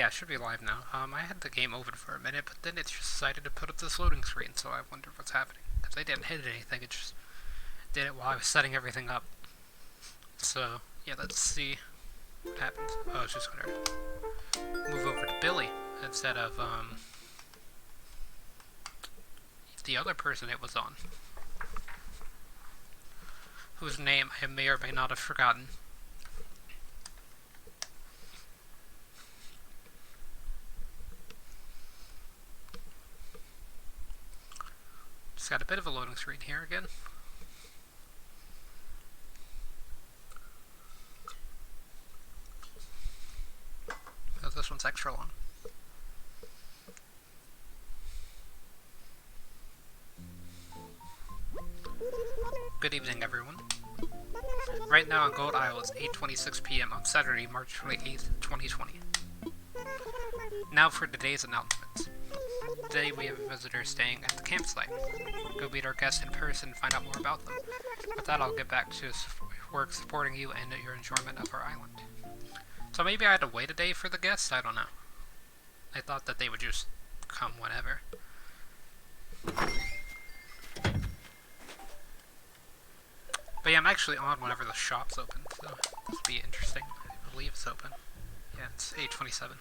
Yeah, it should be live now. I had the game open for a minute, but then it just decided to put up this loading screen, so I wondered what's happening. Because I didn't hit anything, it just did it while I was setting everything up. So, yeah, let's see what happens. Oh, I was just gonna move over to Billy instead of, the other person it was on. Whose name I may or may not have forgotten. Just got a bit of a loading screen here again. Oh, this one's extra long. Good evening, everyone. Right now on Gold Isle, it's 8:26 p.m. on Saturday, March 28th, 2020. Now for today's announcements. Today we have a visitor staying at the campsite. Go meet our guests in person and find out more about them. With that, I'll get back to work supporting you and your enjoyment of our island. So maybe I had to wait a day for the guests? I don't know. I thought that they would just come whenever. But yeah, I'm actually on whenever the shop's open, so this will be interesting. I believe it's open. Yeah, it's 8:27.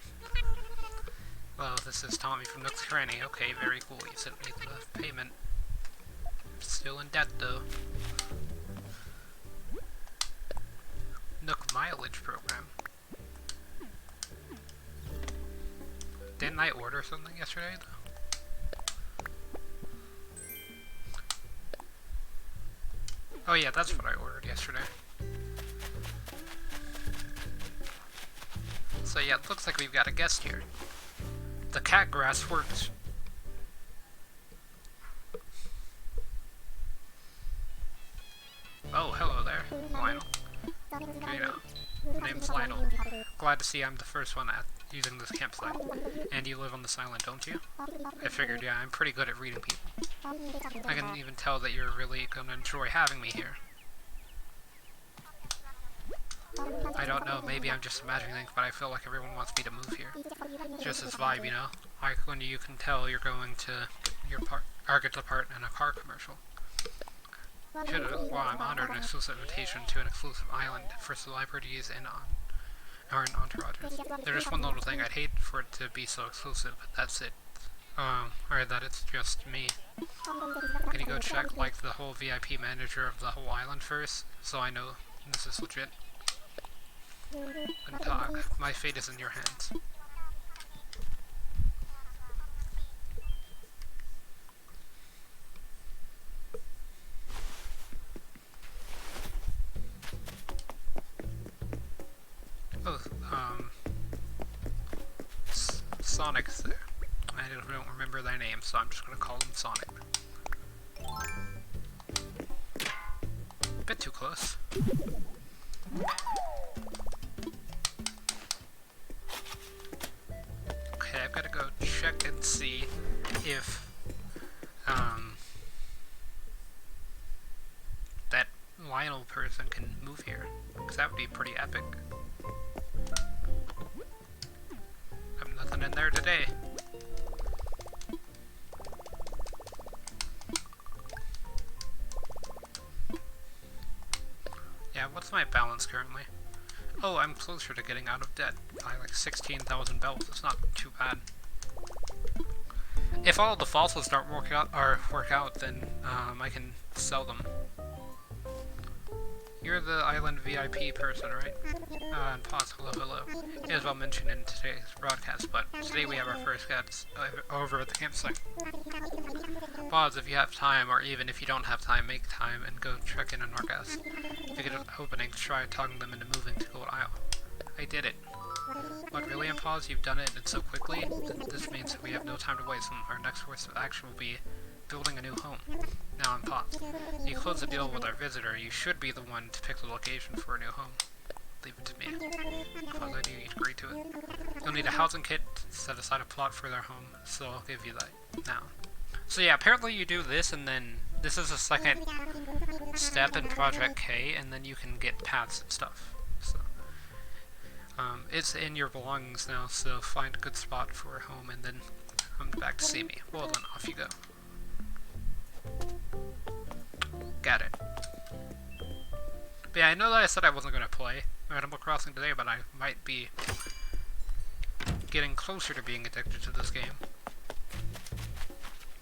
Well, this is Tommy from Nook's Cranny. Okay, very cool. You sent me the payment. Still in debt, though. Nook mileage program. Didn't I order something yesterday, though? Oh yeah, that's what I ordered yesterday. So yeah, it looks like we've got a guest here. The cat grass works. Oh, hello there, Lionel. My name's Lionel. Glad to see I'm the first one at using this campsite. And you live on this island, don't you? I figured, yeah, I'm pretty good at reading people. I can even tell that you're really gonna enjoy having me here. I don't know, maybe I'm just imagining things, but I feel like everyone wants me to move here. Just this vibe, you know? Like when you can tell you're going to get the part in a car commercial. Well, I'm honored an exclusive invitation to an exclusive island for celebrities and entourages. There's just one little thing, I'd hate for it to be so exclusive, but that's it. Or that it's just me. Can you go check, like, the whole VIP manager of the whole island first, so I know this is legit? And talk. My fate is in your hands. Oh, Sonic's there. I don't remember their name, so I'm just gonna call them Sonic. A bit too close. Okay, I've gotta go check and see if, that Lionel person can move here, because that would be pretty epic. I've nothing in there today. Yeah, what's my balance currently? Oh, I'm closer to getting out of debt by like 16,000 bells. It's not too bad. If all the fossils don't work out, then I can sell them. You're the island VIP person, right? And pause, hello. It is well mentioned in today's broadcast, but today we have our first guest over at the campsite. Pause if you have time, or even if you don't have time, make time and go check in on our guests. If you get an opening, try talking them into moving to Gold Isle. I did it. But really, on pause, you've done it and so quickly. This means that we have no time to waste, and our next course of action will be building a new home. Now on pause. You close the deal with our visitor, you should be the one to pick the location for a new home. Leave it to me. Pause, I knew you'd agree to it. You'll need a housing kit to set aside a plot for their home, so I'll give you that now. So yeah, apparently you do this, and then this is a second step in Project K, and then you can get paths and stuff. So It's in your belongings now, so find a good spot for a home and then come back to see me. Well then, off you go. Got it. But yeah, I know that I said I wasn't going to play Animal Crossing today, but I might be getting closer to being addicted to this game.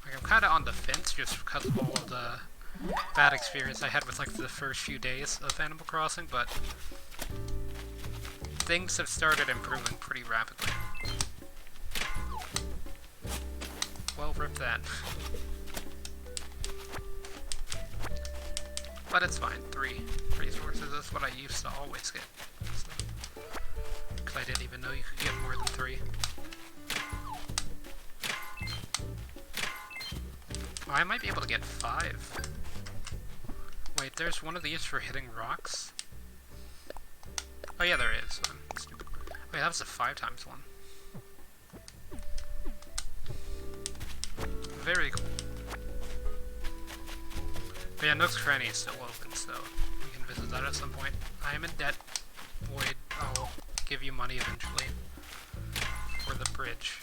Like, I'm kind of on the fence just because of all of the bad experience I had with like the first few days of Animal Crossing, but things have started improving pretty rapidly. Well, rip that. But it's fine. 3 resources is what I used to always get. Because I didn't even know you could get more than 3. Well, I might be able to get 5. Wait, there's one of these for hitting rocks? Oh yeah, there is. I'm stupid. Wait, that was a 5 times one. Very cool. But yeah, Nook's Cranny is still open, so we can visit that at some point. I am in debt. Void, I'll give you money eventually for the bridge.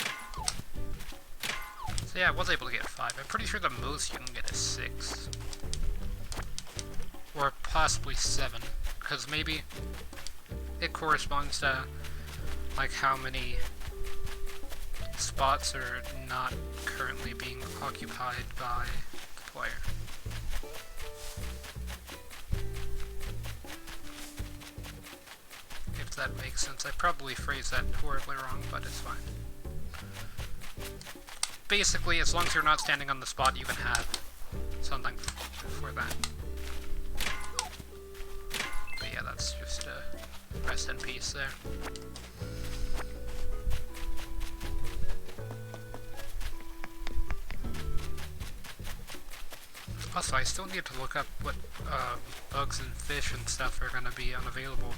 So yeah, I was able to get 5. I'm pretty sure the most you can get is 6. Or possibly 7. Because maybe it corresponds to like how many spots are not currently being occupied by the player. If that makes sense. I probably phrased that horribly wrong, but it's fine. Basically, as long as you're not standing on the spot, you can have something for that. But yeah, that's just a rest in peace there. Also, I still need to look up what bugs and fish and stuff are going to be unavailable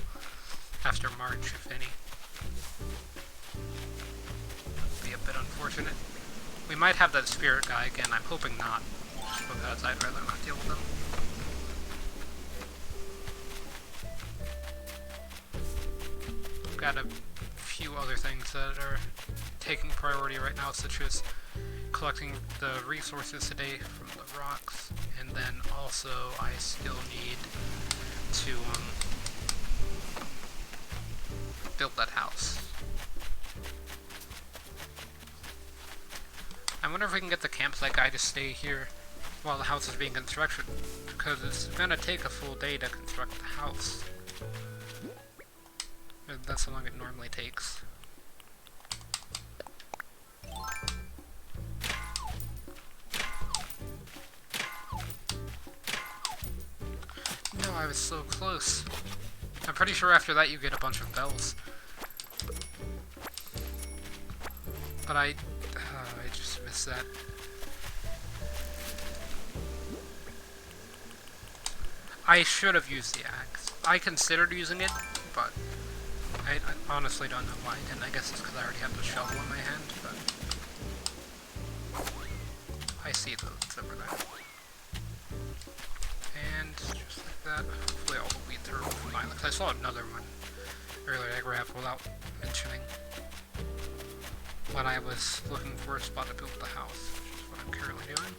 after March, if any. That'd be a bit unfortunate. We might have that spirit guy again. I'm hoping not, just because I'd rather not deal with him. We've got a few other things that are taking priority right now, such as collecting the resources today from the rocks, and then also I still need to build that house. I wonder if we can get the campsite guy to stay here while the house is being constructed, because it's gonna take a full day to construct the house. That's how long it normally takes. No, I was so close. I'm pretty sure after that you get a bunch of bells. But I just missed that. I should have used the axe. I considered using it, but I honestly don't know why I didn't. I guess it's because I already have the shovel in my hand, but I see those over there. And just like that, hopefully all the weeds are fine. Because I saw another one earlier I grabbed without mentioning when I was looking for a spot to build the house, which is what I'm currently doing.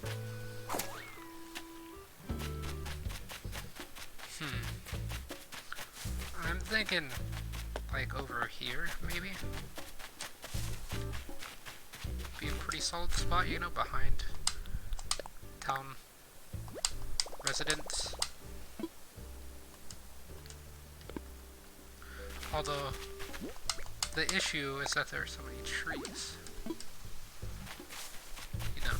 I'm thinking like over here, maybe? Be a pretty solid spot, you know, behind town residents. Although, the issue is that there are so many trees. You know.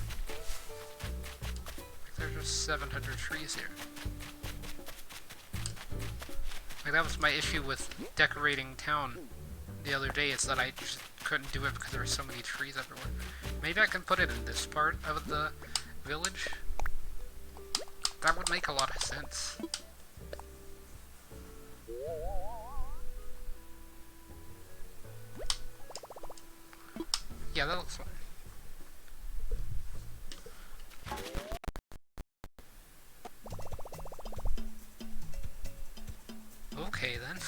Like there's just 700 trees here. Like that was my issue with decorating town the other day, is that I just couldn't do it because there were so many trees everywhere. Maybe I can put it in this part of the village? That would make a lot of sense. Yeah, that looks fine. Okay then.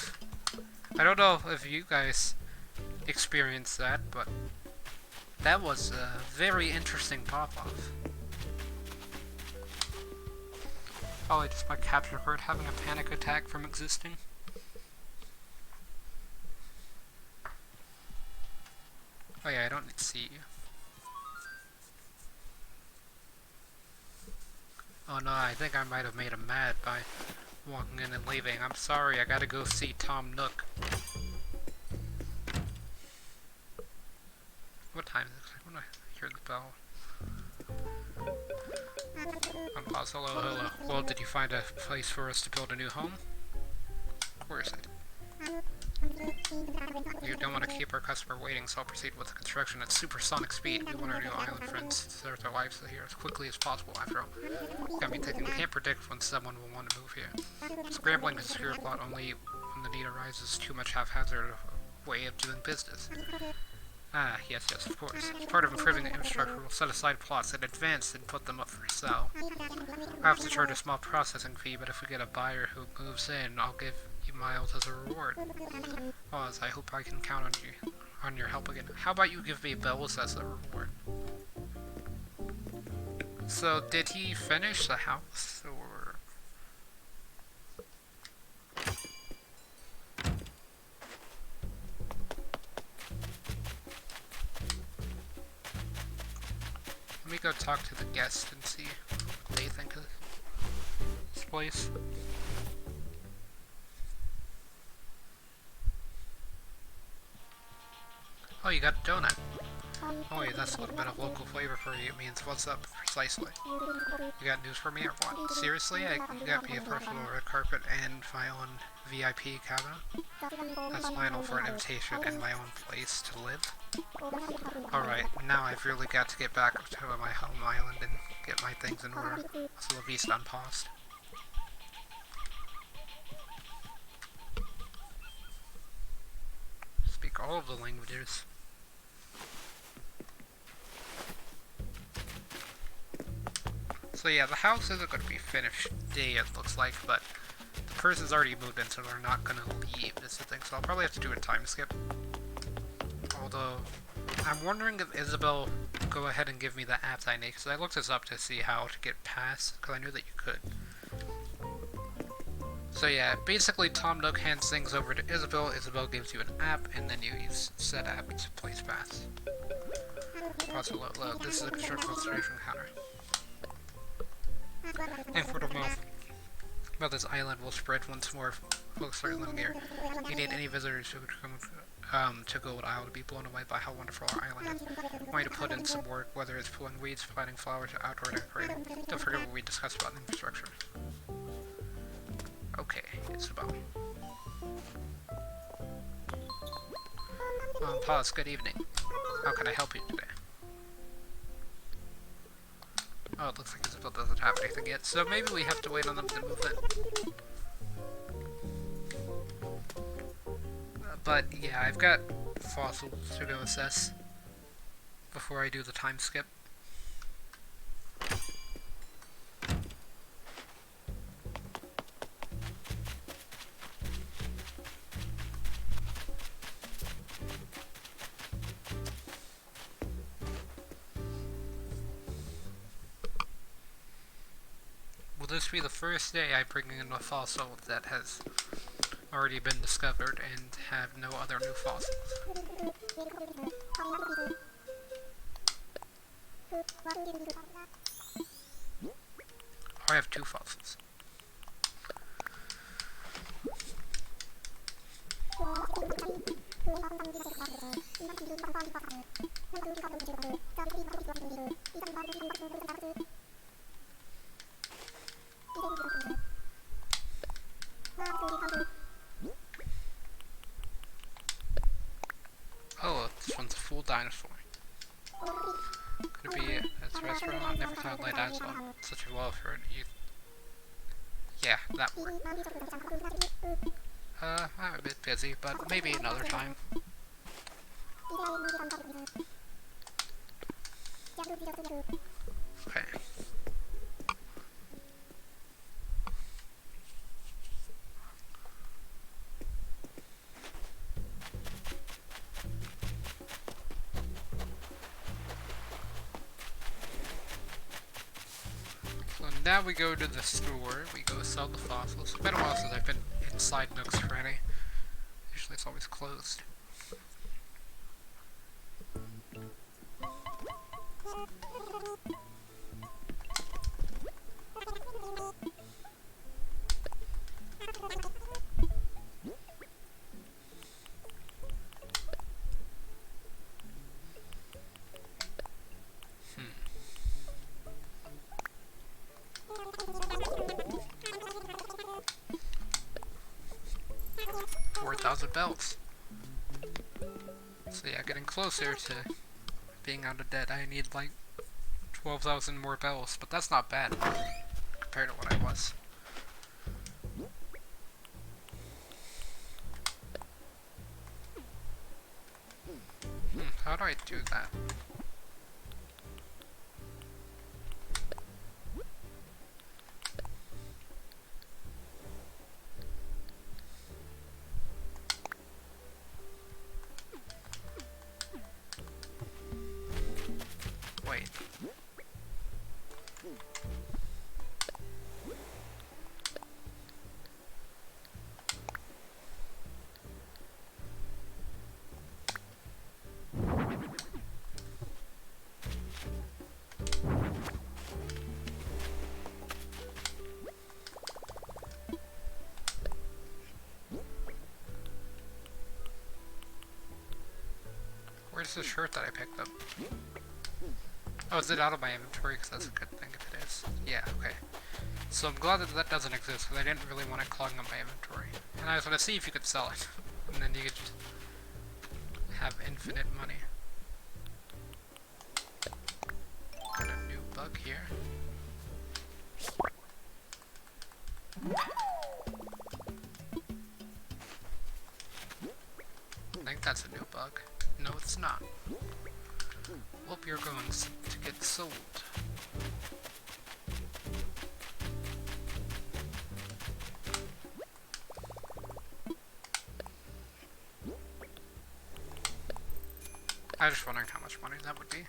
I don't know if you guys experienced that, but that was a very interesting pop-off. Probably just my capture card having a panic attack from existing. Oh yeah, I don't need to see you. Oh no, I think I might have made him mad by walking in and leaving. I'm sorry, I gotta go see Tom Nook. What time is it? When I hear the bell. Pause. Hello, hello. Well, did you find a place for us to build a new home? Where is it? You don't want to keep our customer waiting, so I'll proceed with the construction at supersonic speed. We want our new island friends to start their lives here as quickly as possible, after all. Got me thinking, we can't predict when someone will want to move here. Scrambling to secure a plot only when the need arises, too much haphazard way of doing business. Ah, yes, of course. As part of improving the infrastructure, we'll set aside plots in advance and put them up for sale. I'll have to charge a small processing fee, but if we get a buyer who moves in, I'll give you miles as a reward. Oz, I hope I can count on your help again. How about you give me bells as a reward? So, did he finish the house, or... Let me go talk to the guest and see what they think of this place. Oh, you got a donut. Oh wait, that's a little bit of local flavor for you. It means what's up, precisely. You got news for me or what? Seriously? You got me a personal red carpet and my own VIP cabin? That's Lionel for an invitation and my own place to live? Alright, now I've really got to get back to my home island and get my things in order. So the beast unpaused. Speak all of the languages. So yeah, the house isn't going to be finished today, it looks like, but the person's already moved in, so they're not going to leave, is the thing. So I'll probably have to do a time skip. Although, I'm wondering if Isabel will go ahead and give me the apps I need, because I looked this up to see how to get past, because I knew that you could. So yeah, basically Tom Nook hands things over to Isabel, Isabel gives you an app, and then you use said app to place pass. Also, look, this is a construction illustration counter. And word of mouth about this island will spread once more folks start living here. You need any visitors who would come to Gold Isle to be blown away by how wonderful our island is. I want you to put in some work, whether it's pulling weeds, planting flowers, or outdoor decorating. Don't forget what we discussed about infrastructure. Okay, it's about. Pause, good evening. How can I help you today? Oh, it looks like Isabel doesn't have anything yet, so maybe we have to wait on them to move in. But yeah, I've got fossils to go assess before I do the time skip. Will this be the first day I bring in a fossil that has already been discovered and have no other new fossils? I have 2 fossils. Oh, this one's a full dinosaur. Could it be at this restaurant? I've never thought like that, so such a well for you. Yeah, that worked. I'm a bit busy, but maybe another time. Okay. now we go to the store, we go sell the fossils. It's been a while since I've been inside Nooks for any. Usually it's always closed. 4,000 bells. So yeah, getting closer to being out of debt. I need like 12,000 more bells, but that's not bad compared to what I was. How do I do that? Wait. Where's the shirt that I picked up? Oh, is it out of my inventory? Because that's a good thing if it is. Yeah, okay. So I'm glad that that doesn't exist, because I didn't really want it clogging up my inventory. And I was going to see if you could sell it. And then you could just have infinite money. Got a new bug here. I think that's a new bug. No, it's not. Hope you're going to get sold. I was just wondering how much money that would be.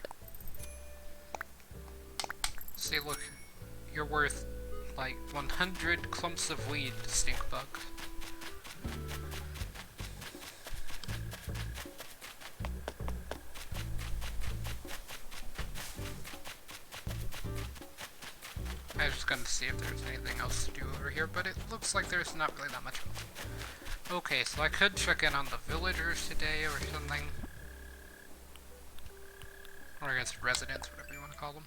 See, look, you're worth like 100 clumps of weed, stink bug. I was just gonna see if there's anything else to do over here, but it looks like there's not really that much. Okay, so I could check in on the villagers today or something. Or I guess residents, whatever you want to call them.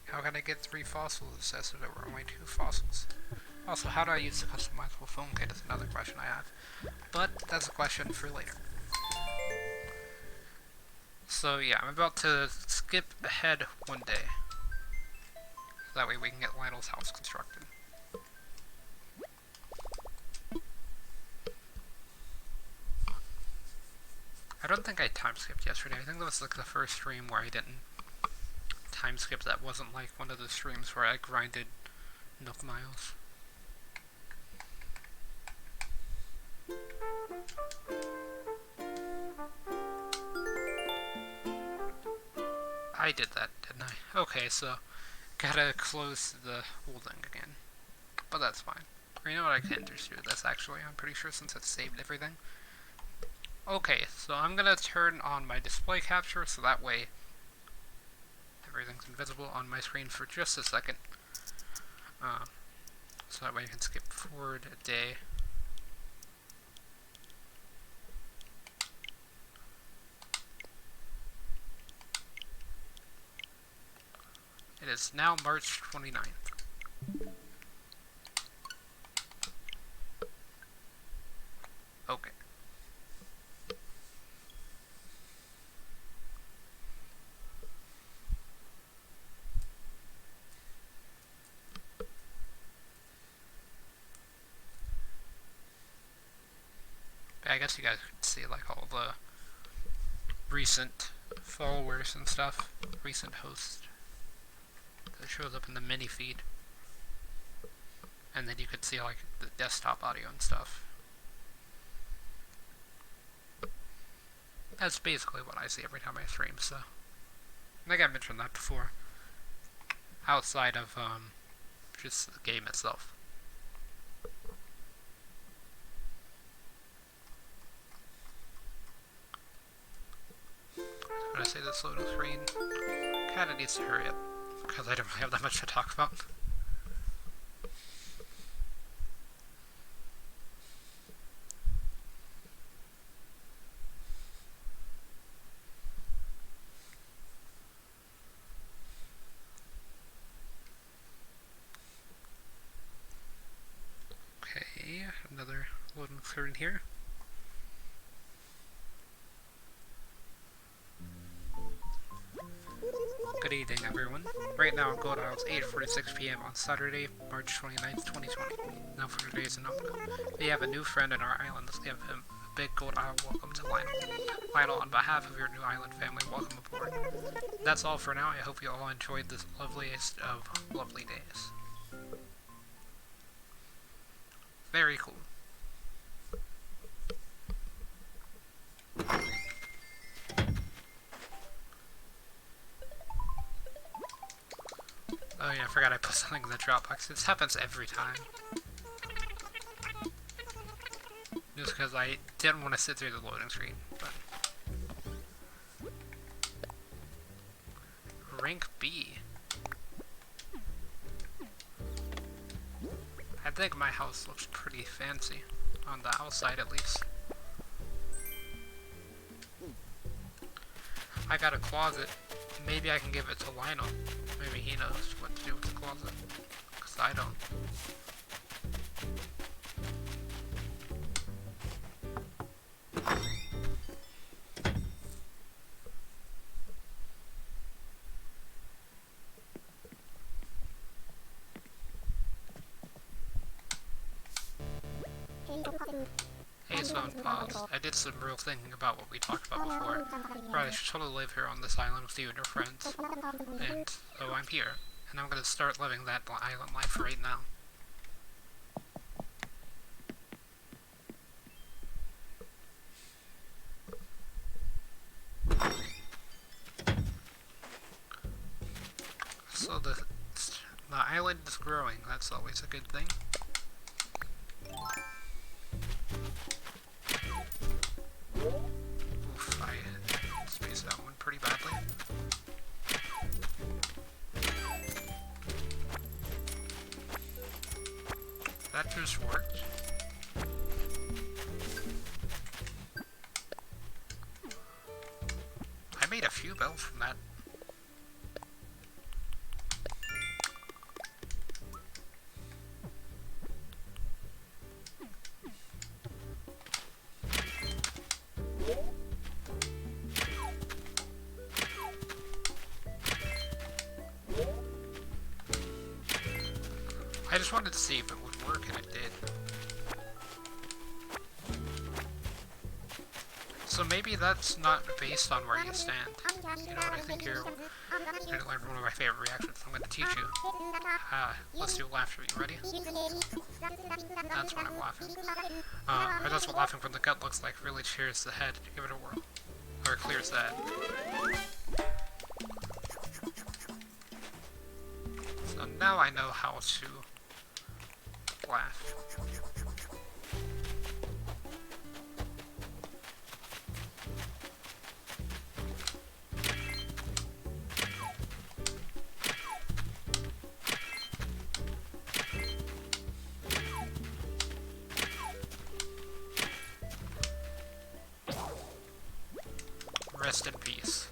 How can I get 3 fossils? It says that there were only 2 fossils. Also, how do I use the customizable phone kit is another question I have. But that's a question for later. So yeah, I'm about to skip ahead one day. So that way we can get Lionel's house constructed. I don't think I time skipped yesterday. I think that was like the first stream where I didn't time skip. That wasn't like one of the streams where I grinded Nook miles. I did that, didn't I? Okay, so gotta close the holding again. But that's fine. Or you know what, I can just do this actually, I'm pretty sure, since it's saved everything. Okay, so I'm gonna turn on my display capture so that way everything's invisible on my screen for just a second. So that way you can skip forward a day. It is now March 29th. Okay. I guess you guys could see like all the recent followers and stuff, recent hosts. That shows up in the mini feed. And then you could see like the desktop audio and stuff. That's basically what I see every time I stream, so I think I mentioned that before. Outside of, just the game itself. When I say this loading screen, kinda needs to hurry up, because I don't really have that much to talk about. Okay, another loading screen here. Good evening, everyone. Right now on Gold Isle, it's 8:46 p.m. on Saturday, March 29th, 2020. Now for today's announcement. We have a new friend in our island. Let's give him a big Gold Isle welcome to Lionel. Lionel, on behalf of your new island family, welcome aboard. That's all for now. I hope you all enjoyed this loveliest of lovely days. Very cool. Oh yeah, I forgot I put something in the Dropbox. This happens every time. Just because I didn't want to sit through the loading screen, but... Rank B. I think my house looks pretty fancy, on the outside at least. I got a closet. Maybe I can give it to Lionel. Maybe he knows what to do with the closet. Because I don't. Hey, so pause. I did some real thinking about what we talked about before. Right, I should totally live here on this island with you and your friends. And so I'm here. And I'm gonna start living that island life right now. So the island is growing. That's always a good thing. Oof, I spaced that one pretty badly. That just worked. I made a few bells from that. I just wanted to see if it would work, and it did. So maybe that's not based on where you stand. You know what I think here? You're gonna learn one of my favorite reactions. I'm gonna teach you. Let's do laughter. You ready? That's when I'm laughing. Or that's what laughing from the gut looks like. Really cheers the head. Give it a whirl. Or clears the head. So now I know how to laugh. Rest in peace.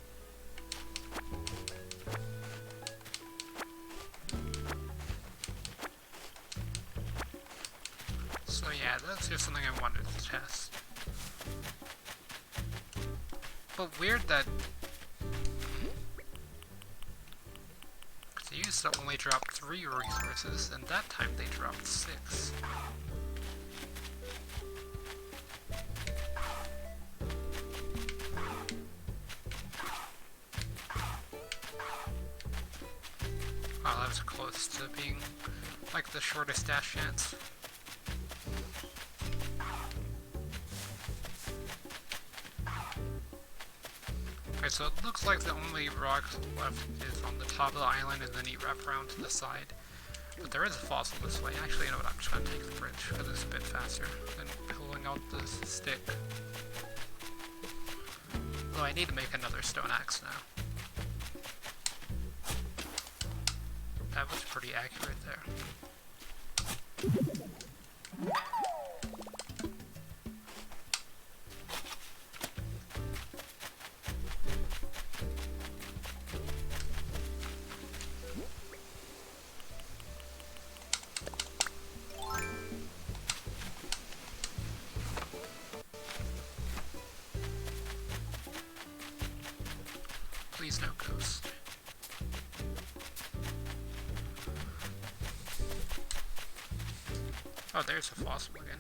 So yeah, that's just something I wanted to test. But weird that... Because they used to only drop 3 resources, and that time they dropped 6. Oh, that was close to being like the shortest dash chance. Okay, so it looks like the only rock left is on the top of the island, and then you wrap around to the side. But there is a fossil this way. Actually, you know what? I'm just gonna take the bridge because it's a bit faster than pulling out the stick. Though I need to make another stone axe now. That was pretty accurate there. Please no ghost. Oh, there's a fossil again.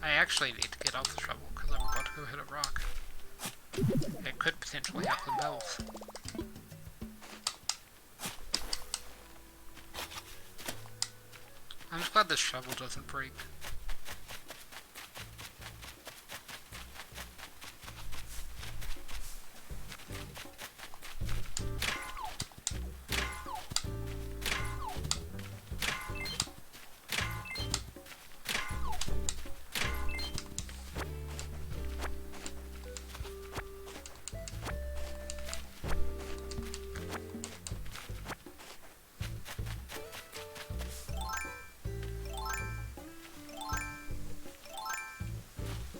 I actually need to get out the shovel because I'm about to go hit a rock. It could potentially have the bells. I'm just glad this shovel doesn't break.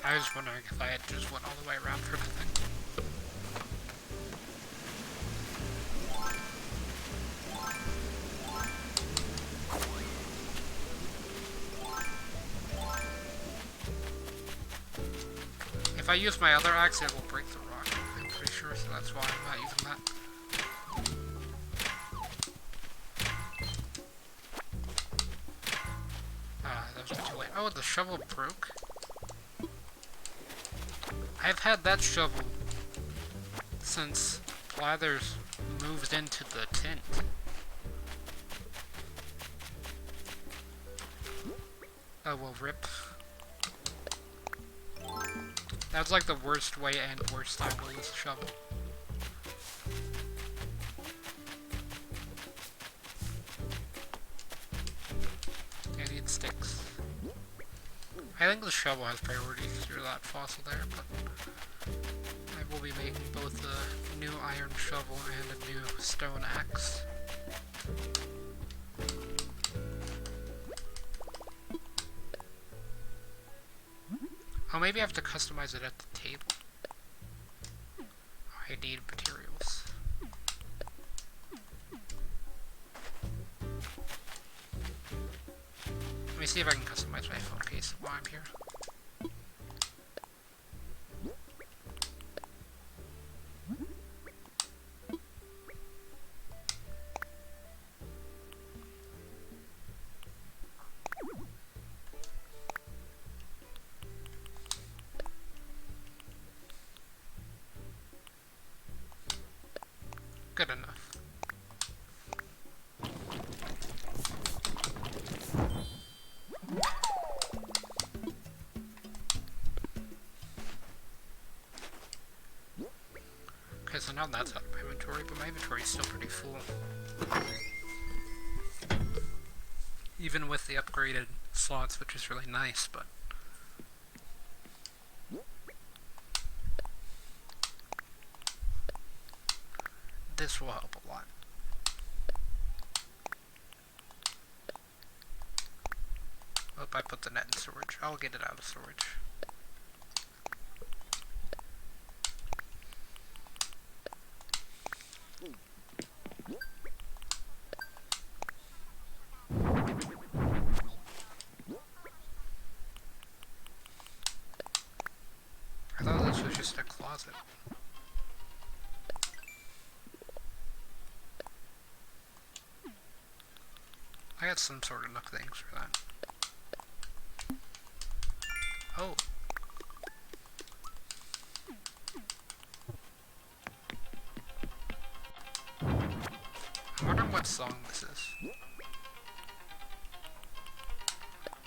I was wondering if I had just went all the way around for nothing. If I use my other axe, it will break the rock. I'm pretty sure, so that's why I'm not using that. That was too late. Oh, the shovel broke? I've had that shovel since Blathers moved into the tent. Oh well, rip. That's like the worst way and worst time to lose a shovel. I need sticks. I think the shovel has priority through that fossil there, but I will be making both a new iron shovel and a new stone axe. Oh, maybe I have to customize it at the table. I need materials. Let me see if I can customize my phone case while I'm here. Good enough. Okay, so now that's out of my inventory, but my inventory is still pretty full. Even with the upgraded slots, which is really nice, but... this will help a lot. Oh, I put the net in storage. I'll get it out of storage. I thought this was just a closet. I got some sort of nook things for that. Oh. I'm wondering what song this is.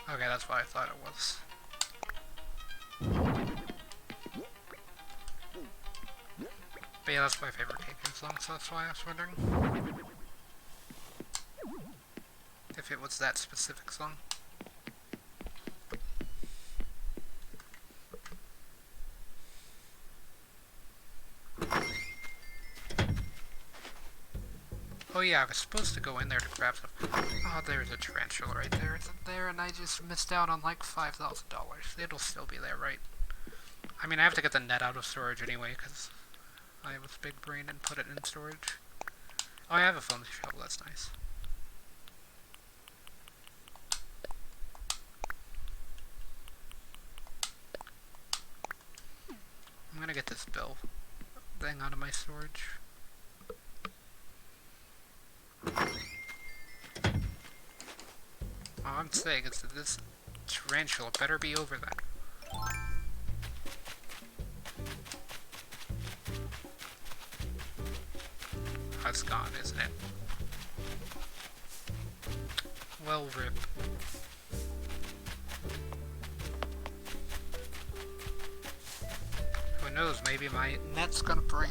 Okay, that's what I thought it was. But yeah, that's my favorite Taken song, so that's why I was wondering if it was that specific song. Oh yeah, I was supposed to go in there to grab some. Oh, there's a tarantula right there. It's there, and I just missed out on like $5,000. It'll still be there, right? I mean, I have to get the net out of storage anyway, because I was big brain and put it in storage. Oh, I have a foam shovel, that's nice. I'm gonna get this bill thing out of my storage. All I'm saying is that this tarantula better be over there. That's gone, isn't it? Well, rip. Who knows, maybe my net's gonna break.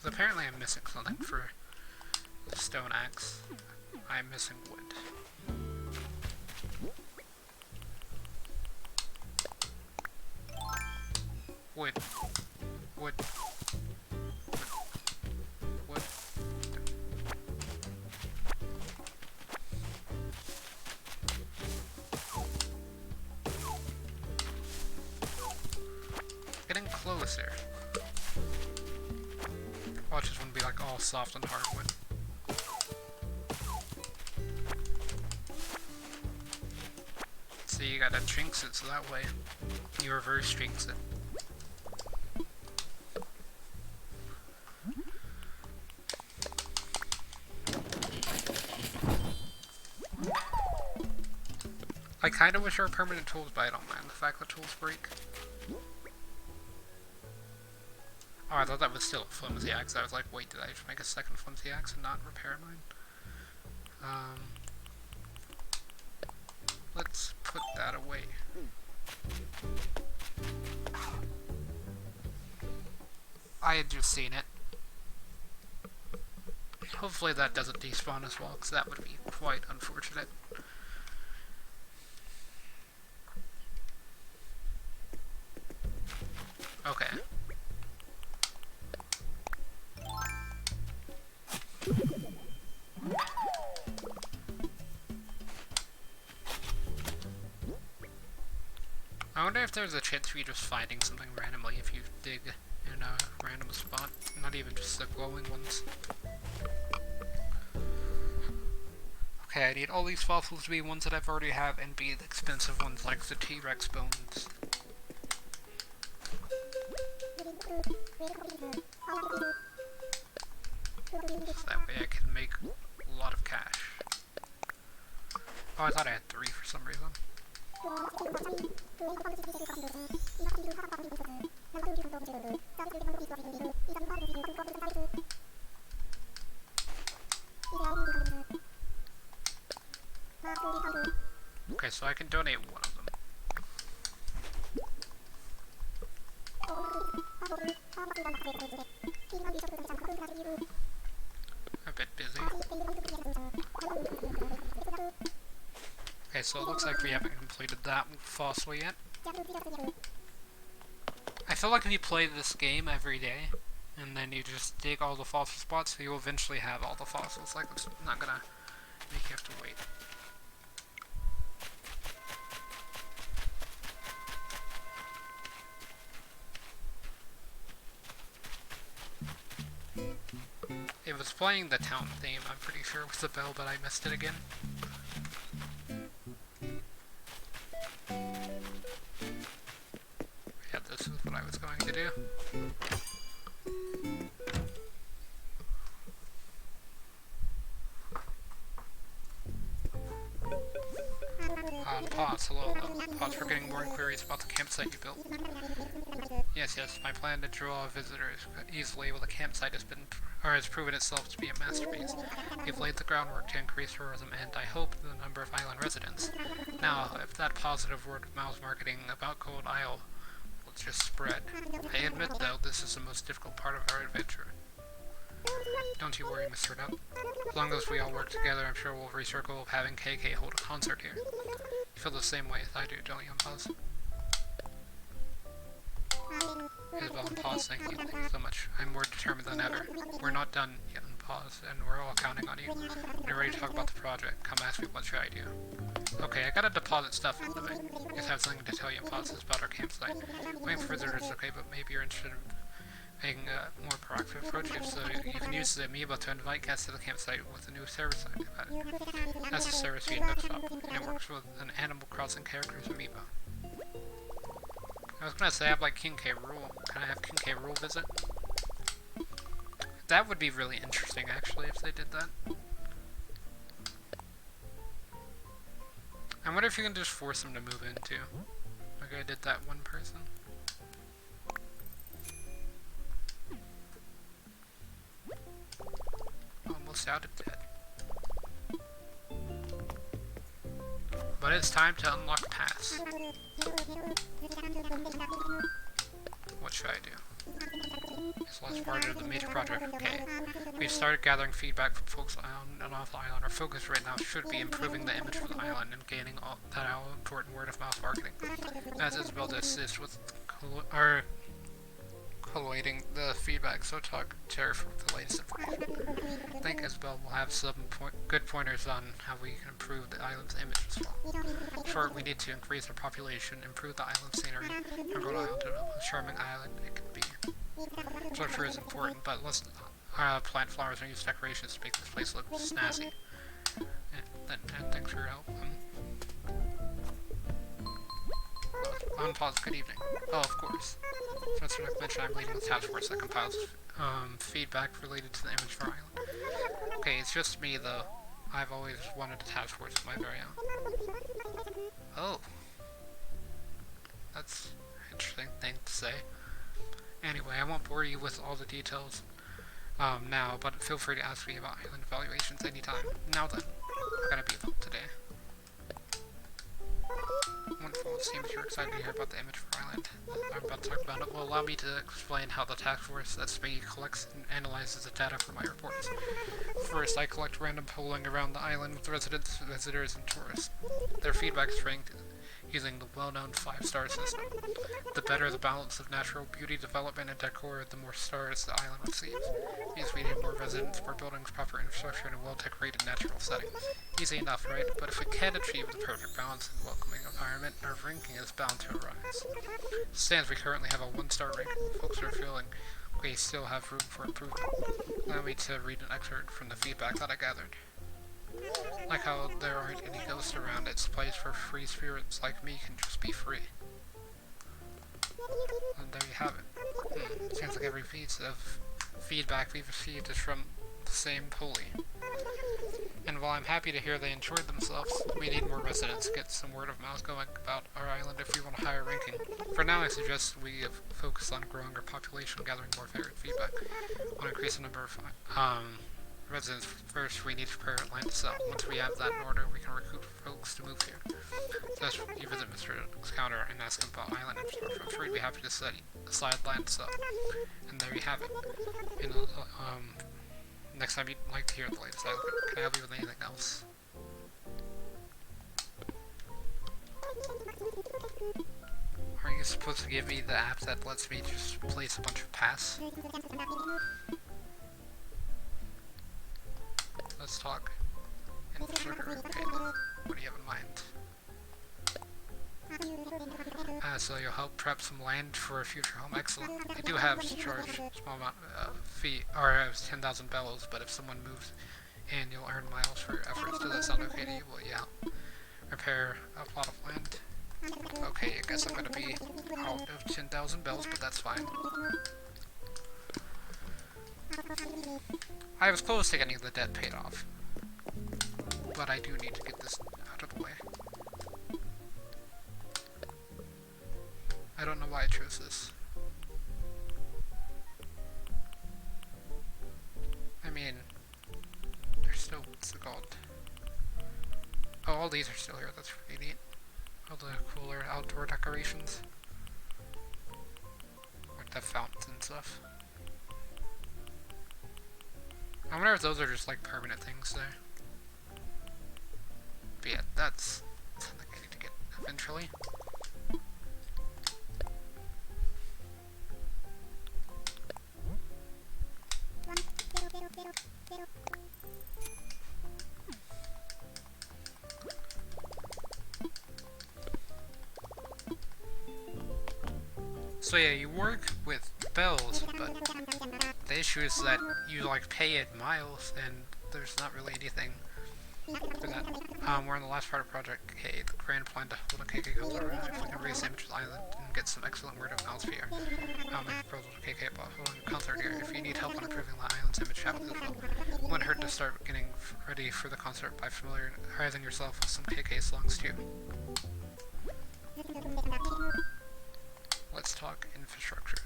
Apparently I'm missing something for the stone axe. I'm missing wood. Wood. Wood. Wood. Getting closer. Watch this one be like all soft and hardwood. So you gotta jinx it so that way you reverse jinx it. I kinda wish there were permanent tools, but I don't mind the fact that tools break. Oh, I thought that was still a flimsy axe. I was like, wait, did I just make a second flimsy axe and not repair mine? Let's put that away. I had just seen it. Hopefully that doesn't despawn as well, because that would be quite unfortunate. Okay. I wonder if there's a chance of you just finding something randomly if you dig in a random spot, not even just the glowing ones. Okay, I need all these fossils to be ones that I've already have and be the expensive ones like the T-Rex bones. So that way I can make a lot of cash. Oh, I thought I had 3 for some reason. Okay, so I can donate one of them. A bit busy. Okay, so it looks like we haven't completed that fossil yet. I feel like if you play this game every day, and then you just dig all the fossil spots, you'll eventually have all the fossils. Like, it's not gonna make you have to wait. It was playing the town theme, I'm pretty sure it was the bell, but I missed it again. Yeah, this is what I was going to do. pause. Hello, hello. Pause for getting more inquiries about the campsite you built. Yes, my plan to draw visitors easily with a campsite has proven itself to be a masterpiece. We've laid the groundwork to increase tourism and, I hope, the number of island residents. Now, if that positive word-of-mouth marketing about Gold Isle will just spread. I admit, though, this is the most difficult part of our adventure. Don't you worry, Mr. Duck. As long as we all work together, I'm sure we'll reach our goal of having KK hold a concert here. You feel the same way as I do, don't you, Paz? Isabel and Paz, thank you so much. I'm more determined than ever. We're not done yet, Paz, and we're all counting on you. When you're ready to talk about the project, come ask me what should I do. Okay, I gotta deposit stuff in the bank. I just have something to tell you, Paz, about our campsite. Waiting for visitors is okay, but maybe you're interested in taking a more proactive approach. If so, you can use the amiibo to invite guests to the campsite with a new service I've added. That's a service via Nookstop, and it works with an Animal Crossing character's amiibo. I was gonna say I have like King K. Rool. Can I have King K. Rool visit? That would be really interesting, actually, if they did that. I wonder if you can just force them to move in too, like I did that one person. Almost out of debt. But it's time to unlock pass. What should I do? It's last part of the major project. Okay. We've started gathering feedback from folks on and off the island. Our focus right now should be improving the image for the island and gaining that all important word-of-mouth marketing. As Isabel to assist with collating the feedback, so talk to her for the latest information. I think Isabel will have some good pointers on how we can improve the island's image as well. In short, we need to increase our population, improve the island scenery, and grow the island to a charming island it can be. Structure is important, but let's plant flowers and use decorations to make this place look snazzy. And thanks for your help. Unpause, good evening. Oh, of course. Since Mr. Duck mentioned, I'm leading the task force that compiles feedback related to the image for Island. Okay, it's just me, though. I've always wanted a task force of my very own. Oh. That's an interesting thing to say. Anyway, I won't bore you with all the details now, but feel free to ask me about Island evaluations anytime. Now then, I'm gonna be about today. Wonderful, it seems you're excited to hear about the image for Island. I'm about to talk about it will allow me to explain how the task force that's me collects and analyzes the data for my reports. First, I collect random polling around the island with residents, visitors, and tourists. Their feedback is ranked using the well-known 5-star system. The better the balance of natural beauty, development, and decor, the more stars the island receives. Means we need more residents, more buildings, proper infrastructure, and a well-decorated natural setting. Easy enough, right? But if we can't achieve the perfect balance and welcoming environment, our ranking is bound to arise. As stands, we currently have a 1-star ranking. Folks are feeling we still have room for improvement. Allow me to read an excerpt from the feedback that I gathered. Like how there aren't any ghosts around, it's a place where free spirits like me can just be free. And there you have it. Seems like every piece of feedback we've received is from the same pulley. And while I'm happy to hear they enjoyed themselves, we need more residents to get some word of mouth going about our island if we want a higher ranking. For now, I suggest we focus on growing our population, gathering more varied feedback. I want to increase the number of residents. First, we need to prepare land to sell. Once we have that in order, we can recruit folks to move here. So you visit Mr. Duck's counter and ask him about island infrastructure. I'm sure he'd be happy to decide land to sell. And there you have it. And, next time you'd like to hear the latest island. Can I help you with anything else? Are you supposed to give me the app that lets me just place a bunch of pass? Let's talk. Infrastructure. Okay, what do you have in mind? So you'll help prep some land for a future home. Excellent. I do have to charge a small amount of fee, or I have 10,000 bellows, but if someone moves in, you'll earn miles for your efforts. Does that sound okay to you? Well, yeah. Repair a plot of land. Okay, I guess I'm gonna be out of 10,000 bells, but that's fine. I was close to getting the debt paid off, but I do need to get this out of the way. I don't know why I chose this. I mean, they're still, what's it called? Oh, all these are still here, that's pretty neat. All the cooler outdoor decorations. Like the fountains and stuff. I wonder if those are just like permanent things there. But yeah, that's something I need to get eventually. So yeah, you work with bells, but the issue is that you like pay in miles, and there's not really anything for that. We're in the last part of Project K, the grand plan to hold a KK concert around if we can raise the image of the island and get some excellent word of mouth here. Make proposal to KK about holding a concert here. If you need help on improving the island's image, chat with us as well. It wouldn't hurt to start getting ready for the concert by familiarizing yourself with some KK songs too. Let's talk infrastructure.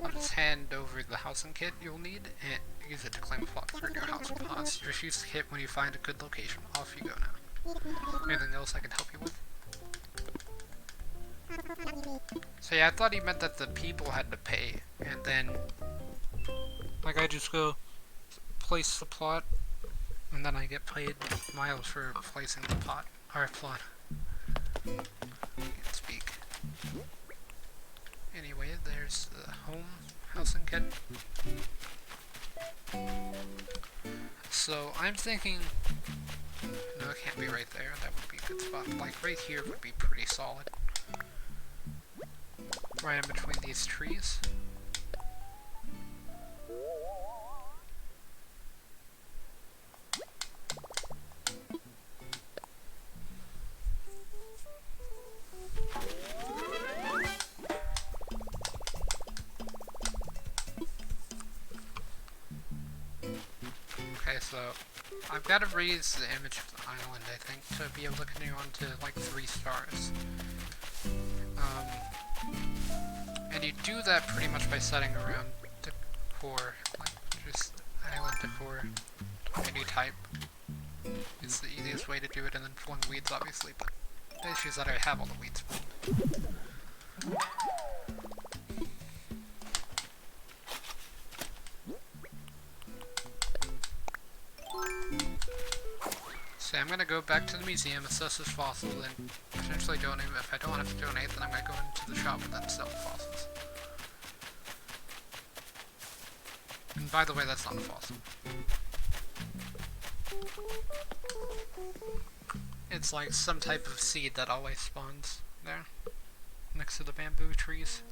Let's hand over the housing kit you'll need and use it to claim a plot for your housing plots. Just use the kit when you find a good location. Off you go now. Anything else I can help you with? So yeah, I thought he meant that the people had to pay, and then like I just go place the plot, and then I get paid miles for placing the plot. Plot. I can't speak. Anyway, there's the home housing kit. So I'm thinking, no, it can't be right there. That would be a good spot. Like right here would be pretty solid. Right in between these trees. Okay, so I've got to raise the image of the island, I think, to be able to continue on to like 3 stars. And you do that pretty much by setting around decor, like just island decor, any type. It's the easiest way to do it, and then pulling weeds obviously, but the issue is that I have all the weeds pulled. So I'm gonna go back to the museum, assess this fossil, and potentially donate. If I don't have to donate, then I'm gonna go into the shop and then sell the fossils. And by the way, that's not a fossil. It's like some type of seed that always spawns there, next to the bamboo trees.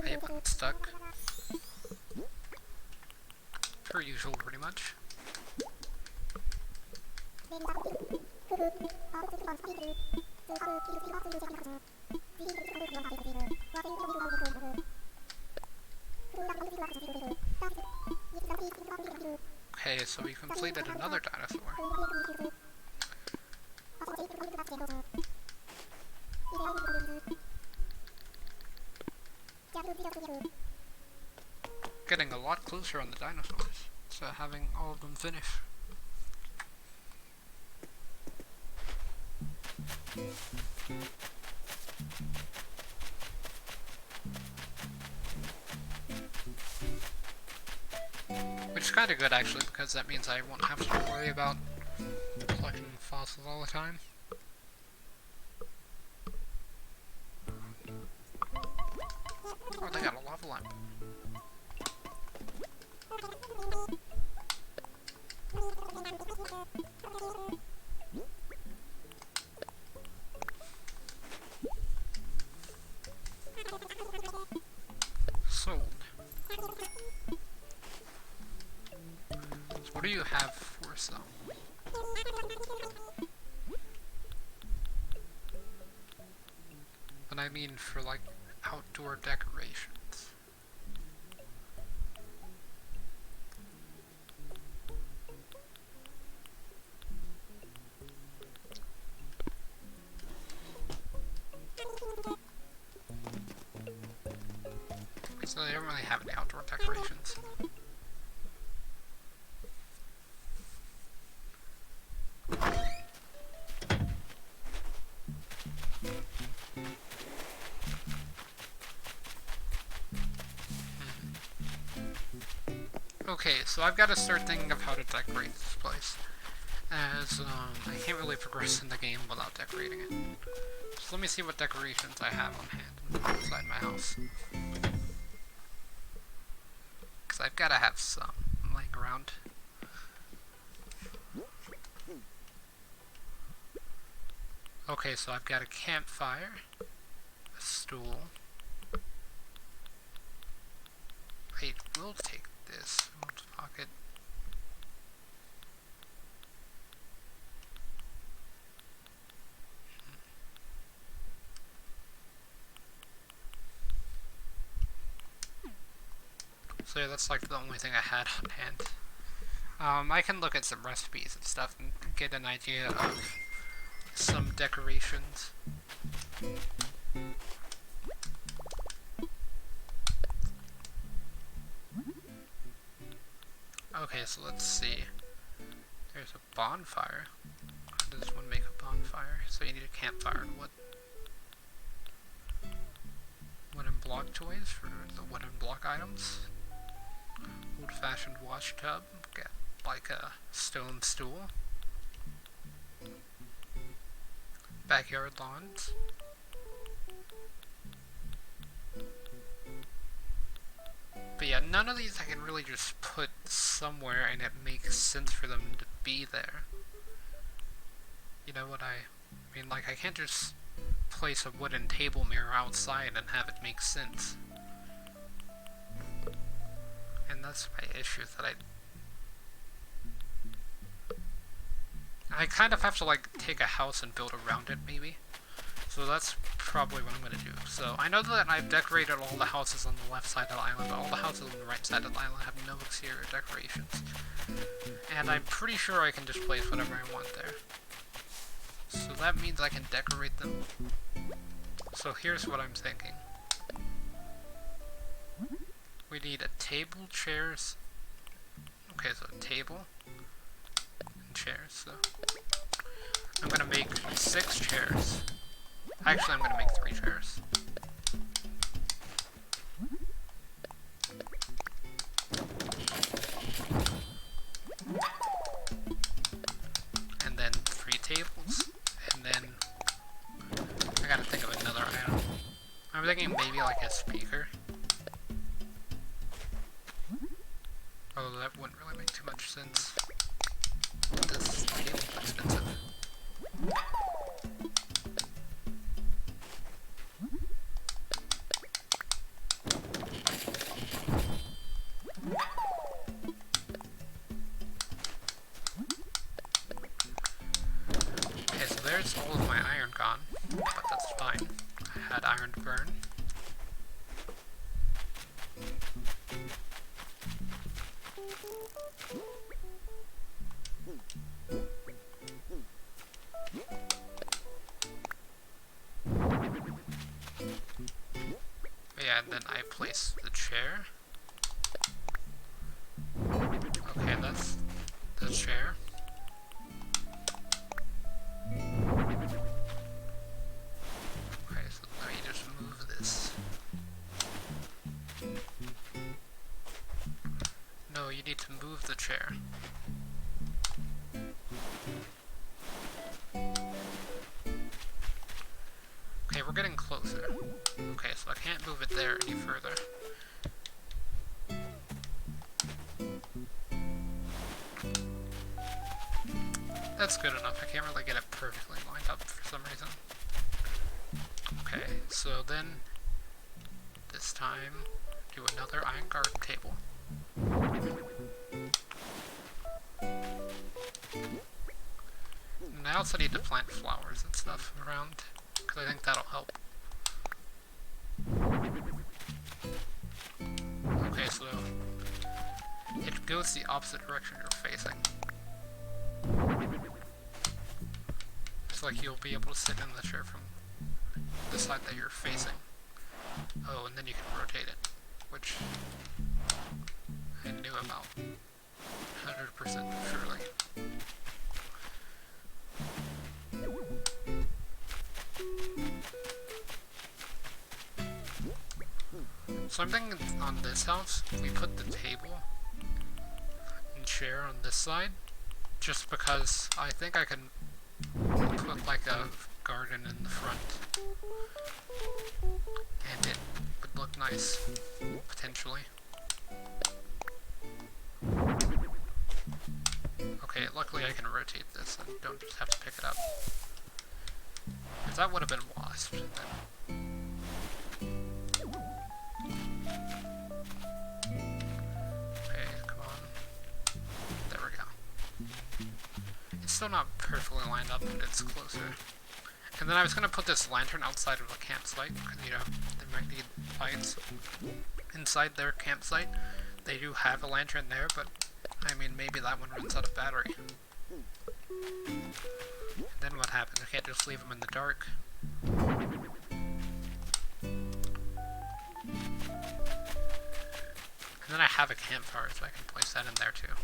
I got stuck. Per usual, pretty much. Okay, so we completed another dinosaur. Getting a lot closer on the dinosaurs, so having all of them finish. Which is kind of good actually, because that means I won't have to worry about collecting fossils all the time. Oh, they got a lava lamp. Sold. do you have for sale? But I mean for like outdoor decorations. So they don't really have any outdoor decorations. Okay, so I've got to start thinking of how to decorate this place, as I can't really progress in the game without decorating it. So let me see what decorations I have on hand inside my house. Because I've got to have some laying around. Okay, so I've got a campfire, a stool. I will take this. Let's pocket. So yeah, that's like the only thing I had on hand. I can look at some recipes and stuff and get an idea of some decorations. Okay, so let's see. There's a bonfire. How does one make a bonfire? So you need a campfire and wood. Wooden block toys for the wooden block items. Old-fashioned wash tub. Got like a stone stool. Backyard lawns. But yeah, none of these I can really just put somewhere and it makes sense for them to be there. You know what I mean? Like, I can't just place a wooden table mirror outside and have it make sense. And that's my issue, that I kind of have to, like, take a house and build around it, maybe. So that's probably what I'm going to do. So I know that I've decorated all the houses on the left side of the island, but all the houses on the right side of the island have no exterior decorations. And I'm pretty sure I can just place whatever I want there. So that means I can decorate them. So here's what I'm thinking. We need a table, chairs. Okay, so a table and chairs. So I'm gonna make 6 chairs. Actually, I'm gonna make 3 chairs. And then 3 tables. And then I gotta think of another item. I'm thinking maybe like a speaker. Although that wouldn't really make too much sense. This table's expensive. Okay, so there's all of my iron gone, but that's fine. I had iron to burn. Yeah, and then I place the chair. Okay, that's the chair. Okay, so let me just move this. No, you need to move the chair. Okay, we're getting closer. Okay, so I can't move it there any further. That's good enough. I can't really get it perfectly lined up for some reason. Okay, so then this time do another iron garden table. And I also need to plant flowers and stuff around, because I think that'll help. Okay, so it goes the opposite direction you're facing. It's like you'll be able to sit in the chair from the side that you're facing. Oh, and then you can rotate it, which I knew about 100% surely. So I'm thinking on this house, we put the table and chair on this side, just because I think I can put like a garden in the front, and it would look nice, potentially. Okay, luckily I can rotate this and don't just have to pick it up. Because that would have been wasp then. Okay, come on. There we go. It's still not perfectly lined up, but it's closer. And then I was going to put this lantern outside of the campsite, because, you know, they might need lights inside their campsite. They do have a lantern there, but, I mean, maybe that one runs out of battery. And then what happens? I can't just leave them in the dark. And then I have a campfire, so I can place that in there, too.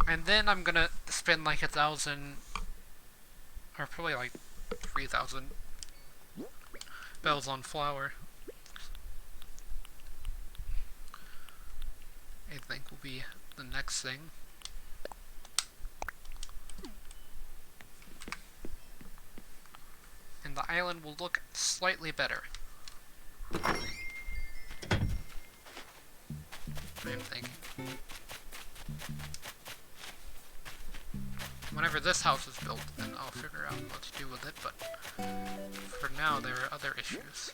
And then I'm gonna spend like 1,000, or probably like 3,000 bells on flour. I think will be the next thing. And the island will look slightly better. I'm thinking. Whenever this house is built, then I'll figure out what to do with it, but for now there are other issues.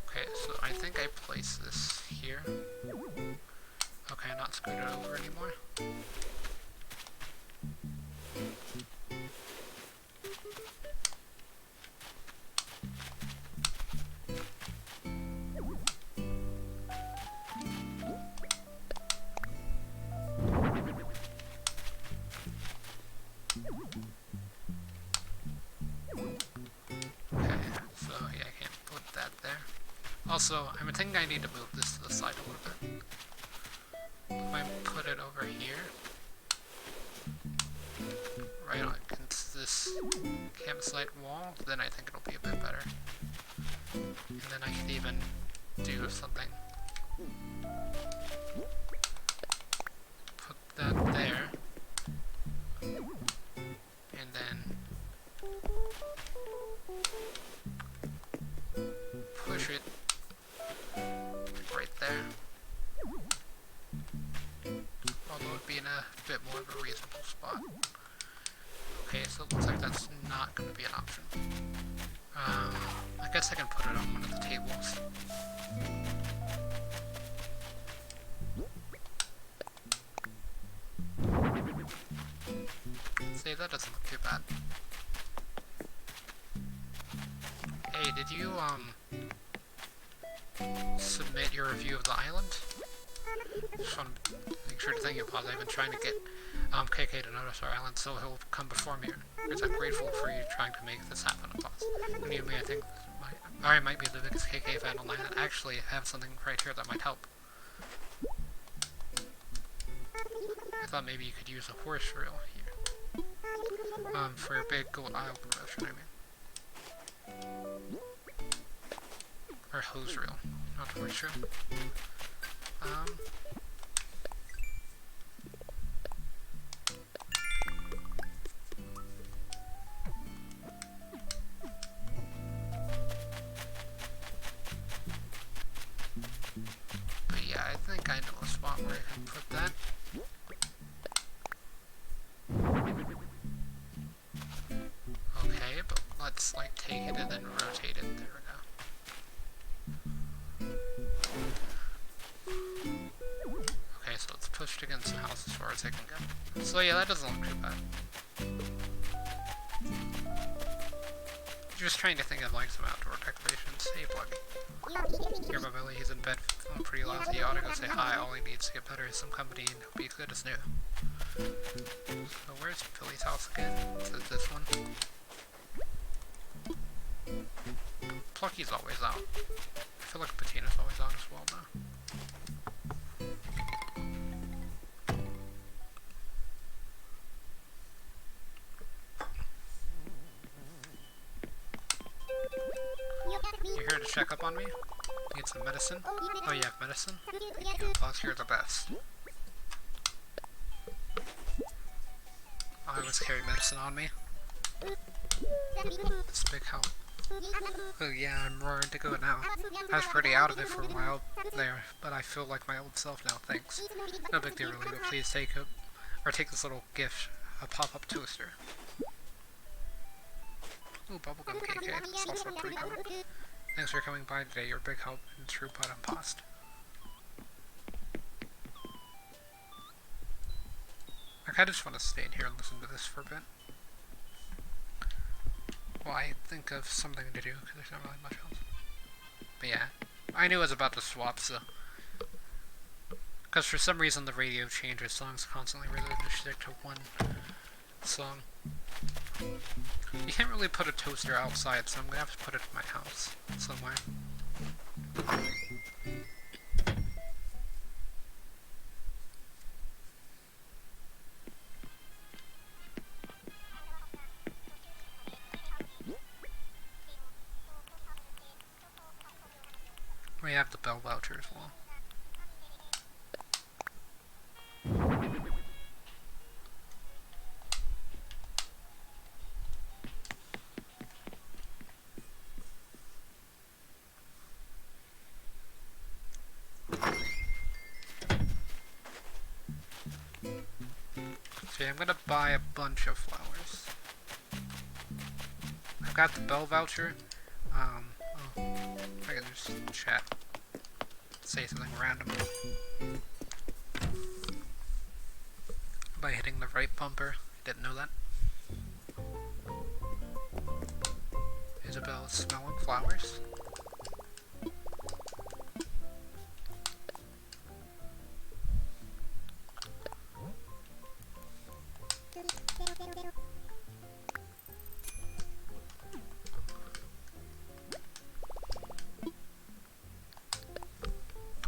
Okay, so I think I place this here. Okay, not scoot it over anymore. Okay, so yeah, I can't put that there. Also, I'm thinking I need to move this to the side a little bit. If I put it over here, right against this campsite wall, then I think it'll be a bit better. And then I can even do something. Put that there. And then push it right there. Although it'd be in a bit more of a reasonable spot. Okay, so it looks like that's not going to be an option. I guess I can put it on one of the tables. See, that doesn't look too bad. Hey, did you, submit your review of the island? Just want to make sure to thank you, Pause. I've been trying to get KK to notice our island, so he'll come before me. Because I'm grateful for you trying to make this happen, Pause. And you and me, I think I might be the biggest KK fan online and actually have something right here that might help. I thought maybe you could use a horse reel here. For a big gold isle promotion, I mean. Or hose reel, not horse reel. But yeah, I think I know a spot where I Put that. Okay, but let's like take it and then rotate it. There we go. Okay, so it's pushed against the house as far as I can go. So yeah, that doesn't look too bad. Just trying to think of like some outdoor decorations. Hey, Bluggy. Here by Billy, he's in bed feeling pretty lousy. He ought to go say hi. All he needs to get better is some company and he'll be as good as new. So where's Billy's house again? Is it this one? Plucky's always out. I feel like Patina's always out as well now. You're here to check up on me? Need some medicine? Oh, you have medicine? Thank you, boss, you're the best. I always carry medicine on me. It's a big help. Oh yeah, I'm roaring to go now. I was pretty out of it for a while there, but I feel like my old self now, thanks. No big deal really, but please take it, or take this little gift, a pop-up toaster. Ooh, bubblegum cake, eh? It's also pretty good. Thanks for coming by today, you're a big help in true button post. I kinda just want to stay in here and listen to this for a bit. Well, I think of something to do, because there's not really much else. But yeah, I knew I was about to swap, so... Because for some reason the radio changes songs constantly rather than just stick to one song. You can't really put a toaster outside, so I'm gonna have to put it in my house somewhere. We have the bell voucher as well. Okay, I'm gonna buy a bunch of flowers. I've got the bell voucher. Oh, I can just chat. Say something random. By hitting the right bumper. Didn't know that. Isabel is smelling flowers.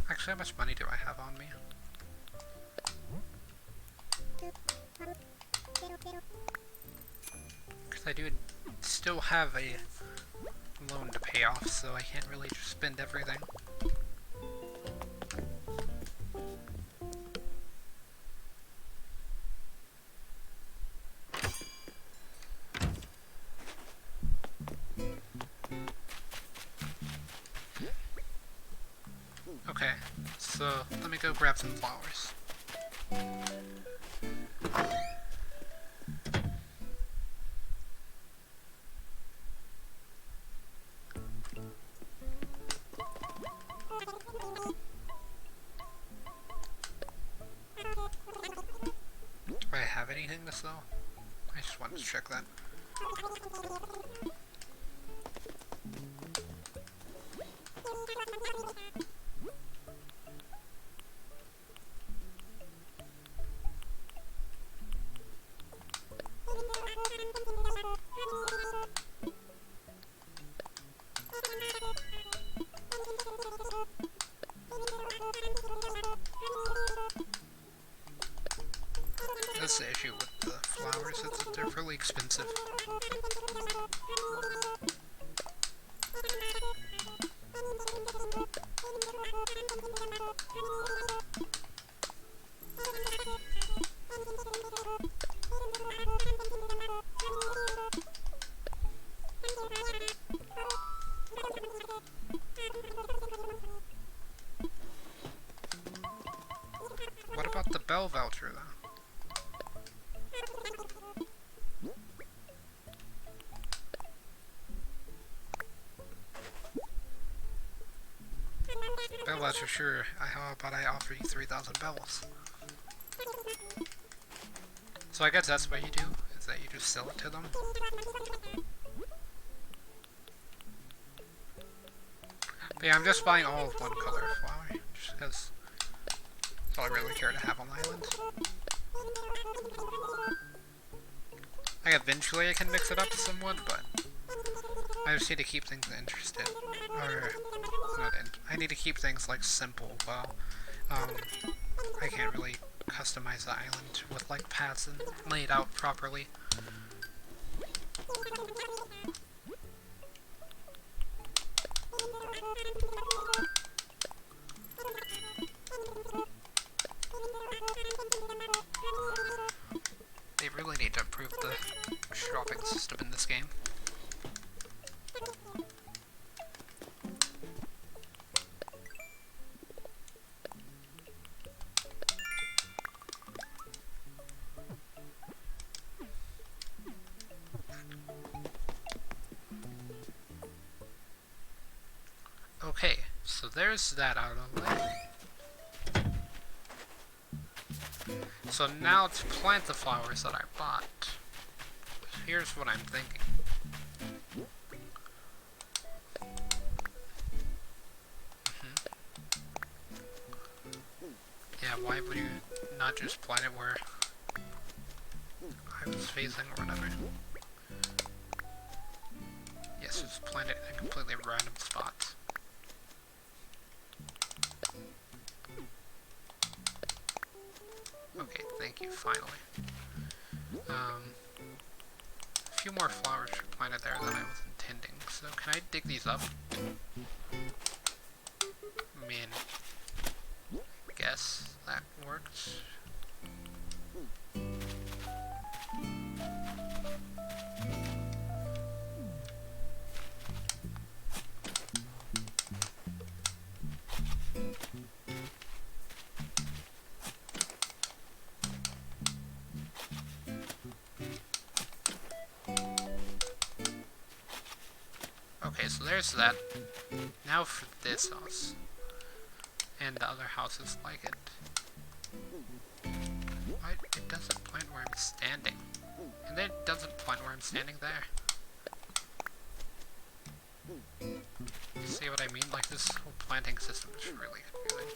Actually, how much money do I have on me? Because I do still have a loan to pay off, so I can't really just spend everything. Okay, so let me go grab some flowers. Do I have anything to sell? I just wanted to check that. That's the issue with the flowers, is that they're really expensive. What bell voucher, though. Bell voucher, sure. How about I offer you 3,000 bells? So I guess that's what you do, is that you just sell it to them. But yeah, I'm just buying all of one color of flower, just because that's all I really care to have on the island. Like, eventually I can mix it up somewhat, but I just need to keep things interested. Or, I need to keep things, like, simple, well, I can't really customize the island with, like, paths and lay it out properly. They really need to improve the shopping system in this game. Okay, so there's that out of the way. So now to plant the flowers that I bought, here's what I'm thinking. Yeah, why would you not just plant it where I was facing or whatever? Yes, just plant it in completely random spots. Okay, thank you, finally. A few more flowers are planted there than I was intending, so can I dig these up? I mean, I guess that works. Okay, so there's that. Now for this house. And the other houses like it. Why? It doesn't plant where I'm standing. And then it doesn't plant where I'm standing there. You see what I mean? Like, this whole planting system is really confusing.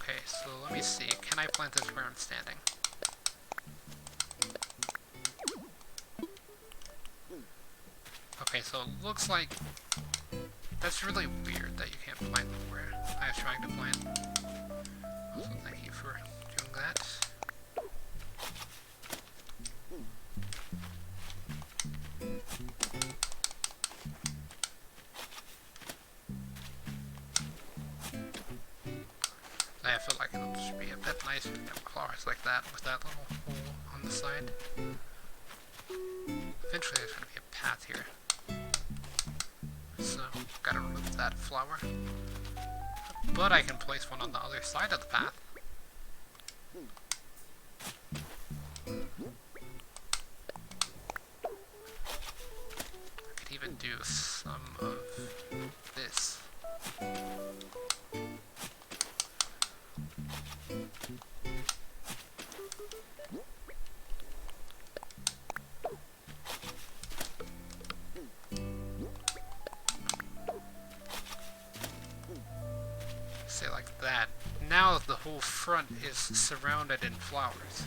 Okay, so let me see. Can I plant this where I'm standing? Okay, so it looks like that's really weird that you can't plant where I was trying to plant. So thank you for doing that. I feel like it'll just be a bit nicer to have flowers like that with that little hole on the side. Eventually there's going to be a path here. So, gotta remove that flower. But I can place one on the other side of the path. I could even do some of this. Say like that. Now the whole front is surrounded in flowers.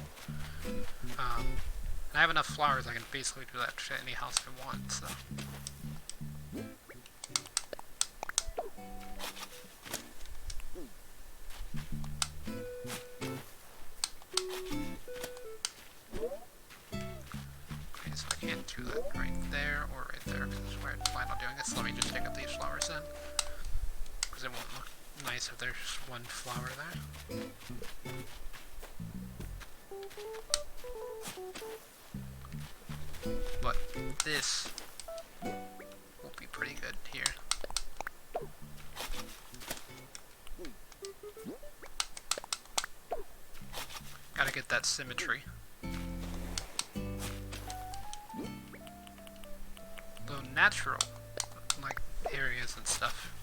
And I have enough flowers I can basically do that to any house I want, so. Okay, so I can't do that right there or right there because that's where I plan on doing it, so let me just dig up these flowers then. Because it won't look nice if there's just one flower there. But this will be pretty good here. get that symmetry. Though natural, like areas and stuff,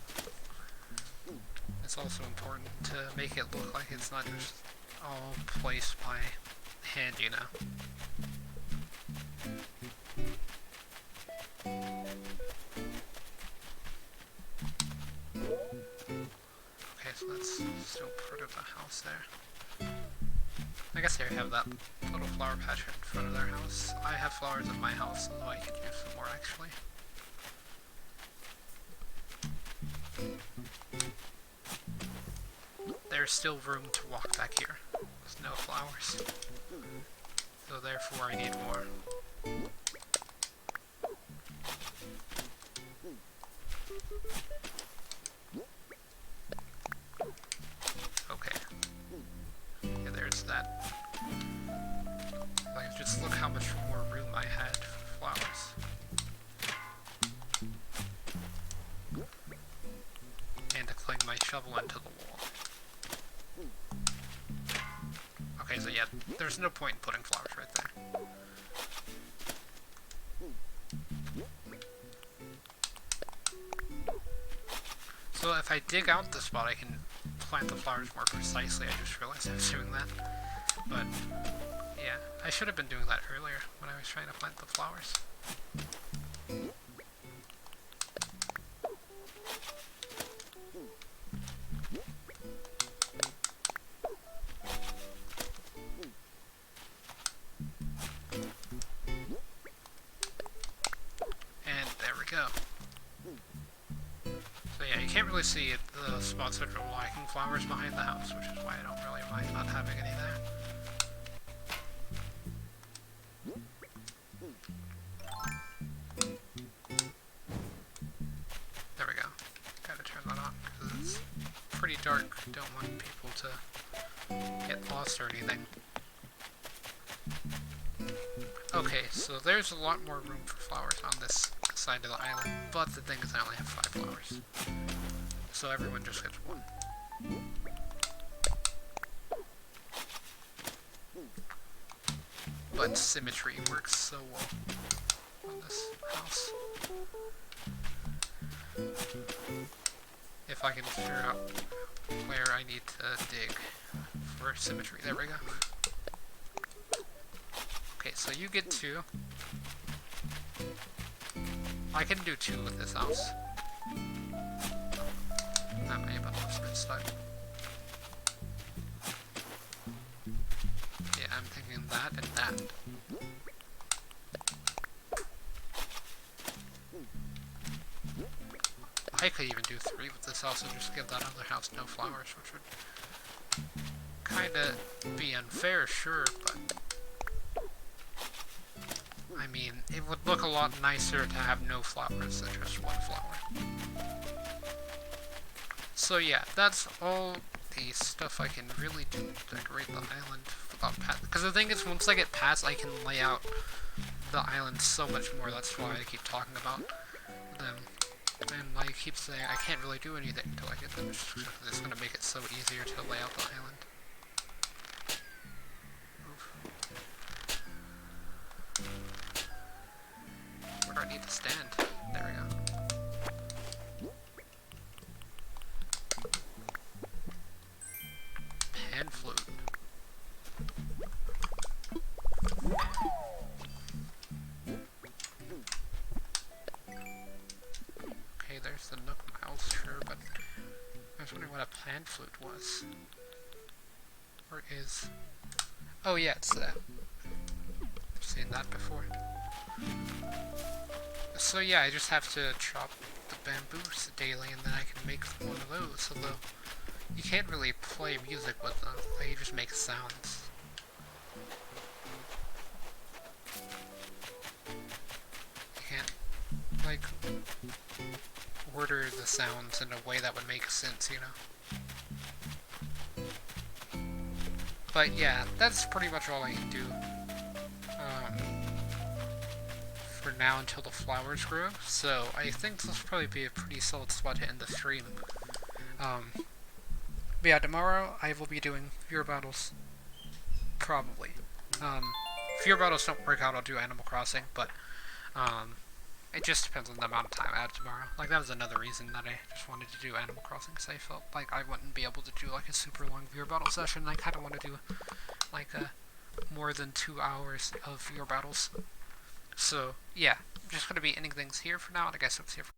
it's also important to make it look like it's not just all placed by hand, you know. Okay, so that's still part of the house there. I guess they have that little flower patch in front of their house. I have flowers at my house, although I could use some more actually. There's still room to walk back here. There's no flowers. So therefore I need more. Okay. Yeah, there's that. Like, just look how much more room I had for flowers. And to cling my shovel into the wall. Okay, so yeah, there's no point in putting flowers right there. So if I dig out the spot, I can plant the flowers more precisely. I just realized I was doing that. But, yeah, I should have been doing that earlier when I was trying to plant the flowers. And there we go. So yeah, you can't really see it, the spots that are lacking flowers behind the house, which is why I don't really mind not having any there. There we go. Gotta turn that on, because it's pretty dark. Don't want people to get lost or anything. Okay, so there's a lot more room for flowers on this side of the island, but the thing is I only have 5 flowers. So everyone just gets 1. But symmetry works so well on this house. If I can figure out where I need to dig for symmetry. There we go. Okay, so you get 2. I can do 2 with this house. That may have been stuck. Yeah, I'm thinking that and that. I could even do 3 with this house and just give that other house no flowers, which would kinda be unfair, sure, but I mean, it would look a lot nicer to have no flowers than just 1 flower. So yeah, that's all the stuff I can really do to decorate the island without paths. Because the thing is, once I get paths, I can lay out the island so much more. That's why I keep talking about them. And I keep saying I can't really do anything until I get them. It's going to make it so easier to lay out the island. Where do I need to stand? There we go. Pan flute. Okay, there's the Nook Miles, sure, but I was wondering what a pan flute was. Or is... Oh yeah, it's that. I've seen that before. So yeah, I just have to chop the bamboos daily and then I can make one of those, although you can't really play music with them, like you just make sounds. You can't, like, order the sounds in a way that would make sense, you know? But yeah, that's pretty much all I can do. For now until the flowers grow, so I think this will probably be a pretty solid spot to end the stream. But yeah, tomorrow I will be doing viewer battles. Probably. If your battles don't work out, I'll do Animal Crossing, but it just depends on the amount of time I have tomorrow. Like, that was another reason that I just wanted to do Animal Crossing, because I felt like I wouldn't be able to do, like, a super long viewer battle session. I kind of want to do, like, more than 2 hours of viewer battles. So, yeah, I'm just going to be ending things here for now, and I guess it's here for